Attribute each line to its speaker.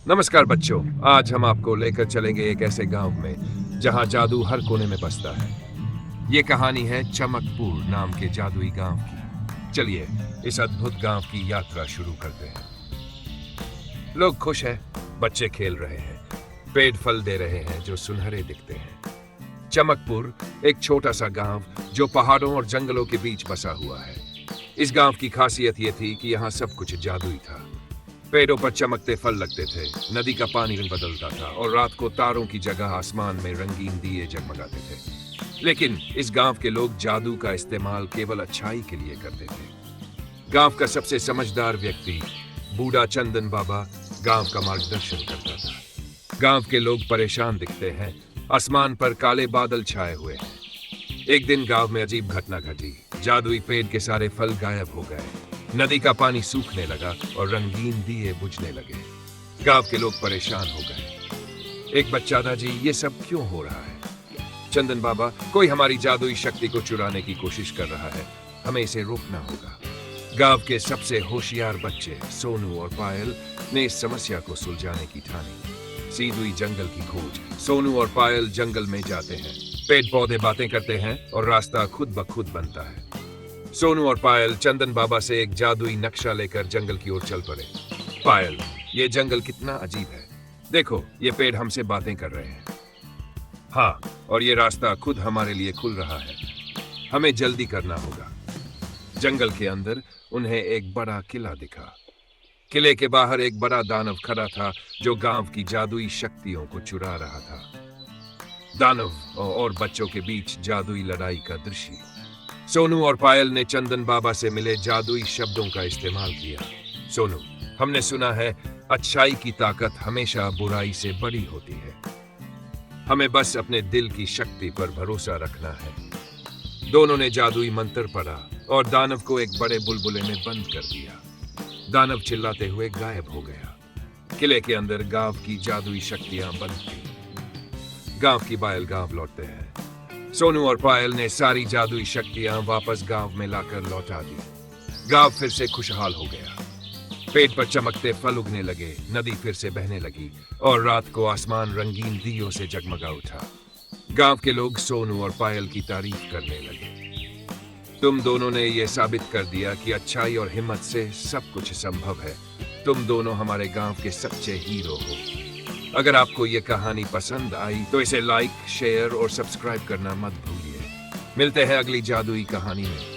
Speaker 1: नमस्कार बच्चों, आज हम आपको लेकर चलेंगे एक ऐसे गांव में जहां जादू हर कोने में बसता है। ये कहानी है चमकपुर नाम के जादुई गांव की। चलिए इस अद्भुत गांव की यात्रा शुरू करते हैं। लोग खुश हैं, बच्चे खेल रहे हैं, पेड़ फल दे रहे हैं जो सुनहरे दिखते हैं। चमकपुर एक छोटा सा गांव जो पहाड़ों और जंगलों के बीच बसा हुआ है। इस गांव की खासियत ये थी कि यहाँ सब कुछ जादुई था। पेड़ों पर चमकते फल लगते थे, नदी का पानी रंग बदलता था और रात को तारों की जगह आसमान में रंगीन दिए जगमगाते थे। लेकिन इस गांव के लोग जादू का इस्तेमाल केवल अच्छाई के लिए करते थे। गांव का सबसे समझदार व्यक्ति बूढ़ा चंदन बाबा गांव का मार्गदर्शन करता था। गांव के लोग परेशान दिखते हैं, आसमान पर काले बादल छाए हुए हैं। एक दिन गांव में अजीब घटना घटी। जादुई पेड़ के सारे फल गायब हो गए, नदी का पानी सूखने लगा और रंगीन दिए बुझने लगे। गांव के लोग परेशान हो गए। एक बच्चा, दादाजी ये सब क्यों हो रहा है? चंदन बाबा, कोई हमारी जादुई शक्ति को चुराने की कोशिश कर रहा है, हमें इसे रोकना होगा। गांव के सबसे होशियार बच्चे सोनू और पायल ने इस समस्या को सुलझाने की ठानी। सीधुई जंगल की खोज। सोनू और पायल जंगल में जाते हैं, पेड़ पौधे बातें करते हैं और रास्ता खुद ब खुद बनता है। सोनू और पायल चंदन बाबा से एक जादुई नक्शा लेकर जंगल की ओर चल पड़े। पायल, ये जंगल कितना अजीब है, देखो ये पेड़ हमसे बातें कर रहे हैं। हाँ, और ये रास्ता खुद हमारे लिए खुल रहा है, हमें जल्दी करना होगा। जंगल के अंदर उन्हें एक बड़ा किला दिखा। किले के बाहर एक बड़ा दानव खड़ा था जो गांव की जादुई शक्तियों को चुरा रहा था। दानव और बच्चों के बीच जादुई लड़ाई का दृश्य। सोनू और पायल ने चंदन बाबा से मिले जादुई शब्दों का इस्तेमाल किया। सोनू, हमने सुना है अच्छाई की ताकत हमेशा बुराई से बड़ी होती है, हमें बस अपने दिल की शक्ति पर भरोसा रखना है। दोनों ने जादुई मंत्र पढ़ा और दानव को एक बड़े बुलबुले में बंद कर दिया। दानव चिल्लाते हुए गायब हो गया। किले के अंदर गांव की जादुई शक्तियां बंद थी। गांव की पायल गांव लौटते हैं। सोनू और पायल ने सारी जादुई शक्तियां वापस गांव में लाकर लौटा दी। गांव फिर से खुशहाल हो गया। पेड़ पर चमकते फल उगने लगे, नदी फिर से बहने लगी और रात को आसमान रंगीन दियों से जगमगा उठा। गांव के लोग सोनू और पायल की तारीफ करने लगे। तुम दोनों ने यह साबित कर दिया कि अच्छाई और हिम्मत से सब कुछ संभव है। तुम दोनों हमारे गांव के सच्चे हीरो हो। अगर आपको ये कहानी पसंद आई तो इसे लाइक, शेयर और सब्सक्राइब करना मत भूलिए। मिलते हैं अगली जादुई कहानी में।